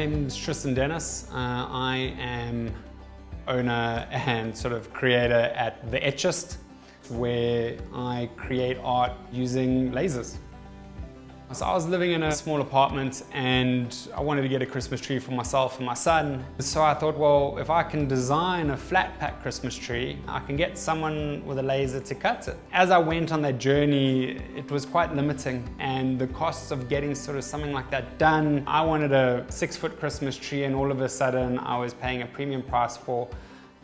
name's Tristan. I am owner and sort of creator at the Etchist, where I create art using lasers. So I was living in a small apartment and I wanted to get a Christmas tree for myself and my son. So I thought, well, if I can design a flat pack Christmas tree, I can get someone with a laser to cut it. As I went on that journey, it was quite limiting, and the costs of getting sort of something like that done, I wanted a 6-foot Christmas tree, and all of a sudden I was paying a premium price for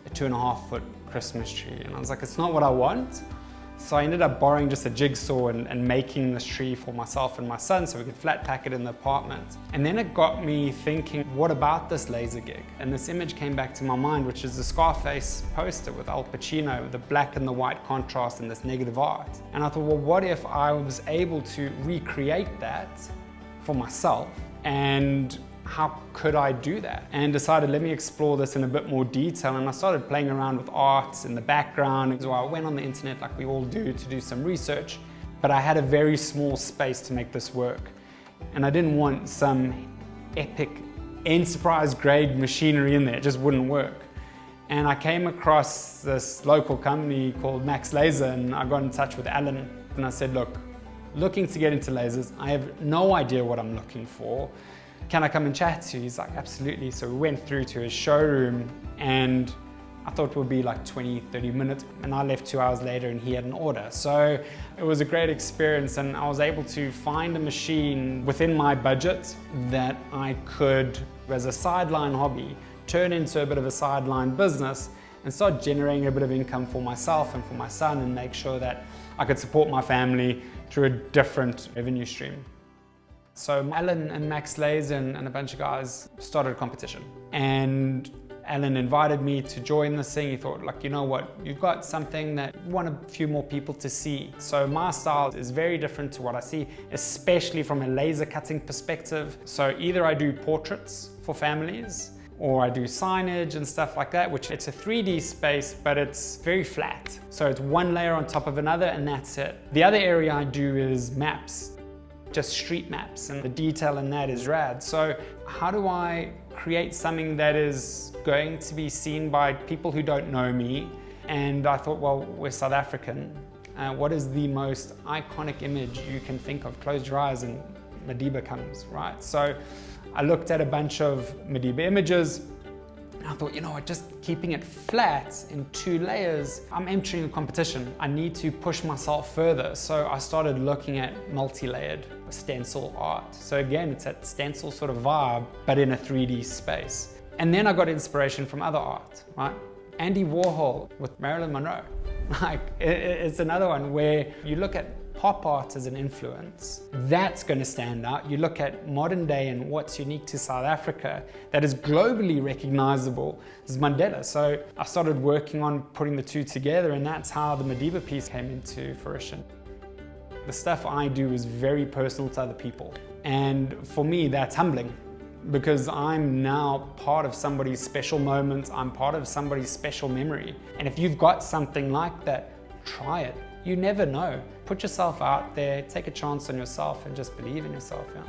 a 2.5-foot Christmas tree. And I was like, it's not what I want. So I ended up borrowing just a jigsaw and making this tree for myself and my son so we could flat pack it in the apartment. And then it got me thinking, what about this laser gig? And this image came back to my mind, which is the Scarface poster with Al Pacino, with the black and the white contrast and this negative art. And I thought, well, what if I was able to recreate that for myself, and how could I do that? And decided, let me explore this in a bit more detail. And I started playing around with art in the background. So I went on the internet, like we all do, to do some research. But I had a very small space to make this work. And I didn't want some epic enterprise grade machinery in there. It just wouldn't work. And I came across this local company called MaxLaser, and I got in touch with Alan. And I said, look, looking to get into lasers. I have no idea what I'm looking for. Can I come and chat to you? He's like, absolutely. So we went through to his showroom, and I thought it would be like 20-30 minutes, and I left 2 hours later and he had an order. So it was a great experience, and I was able to find a machine within my budget that I could, as a sideline hobby, turn into a bit of a sideline business and start generating a bit of income for myself and for my son, and make sure that I could support my family through a different revenue stream. So Alan and MaxLaser and a bunch of guys started a competition, and Alan invited me to join this thing. He thought, like, you know what, you've got something that you want a few more people to see. So my style is very different to what I see, especially from a laser cutting perspective. So either I do portraits for families, or I do signage and stuff like that, which it's a 3D space, but it's very flat. So it's one layer on top of another, and that's it. The other area I do is maps. Just street maps, and the detail in that is rad. So how do I create something that is going to be seen by people who don't know me? And I thought, well, we're South African. What is the most iconic image you can think of? Close your eyes and Madiba comes, right? So I looked at a bunch of Madiba images, and I thought, you know what, just keeping it flat in 2 layers, I'm entering a competition. I need to push myself further. So I started looking at multi-layered stencil art. So again, it's that stencil sort of vibe, but in a 3D space. And then I got inspiration from other art, right? Andy Warhol with Marilyn Monroe. Like, it's another one where you look at pop art as an influence, that's going to stand out. You look at modern day and what's unique to South Africa that is globally recognizable is Mandela. So I started working on putting the two together, and that's how the Madiba piece came into fruition. The stuff I do is very personal to other people, and for me that's humbling, because I'm now part of somebody's special moment. I'm part of somebody's special memory. And if you've got something like that, try it. You never know. Put yourself out there, take a chance on yourself, and just believe in yourself. Yeah.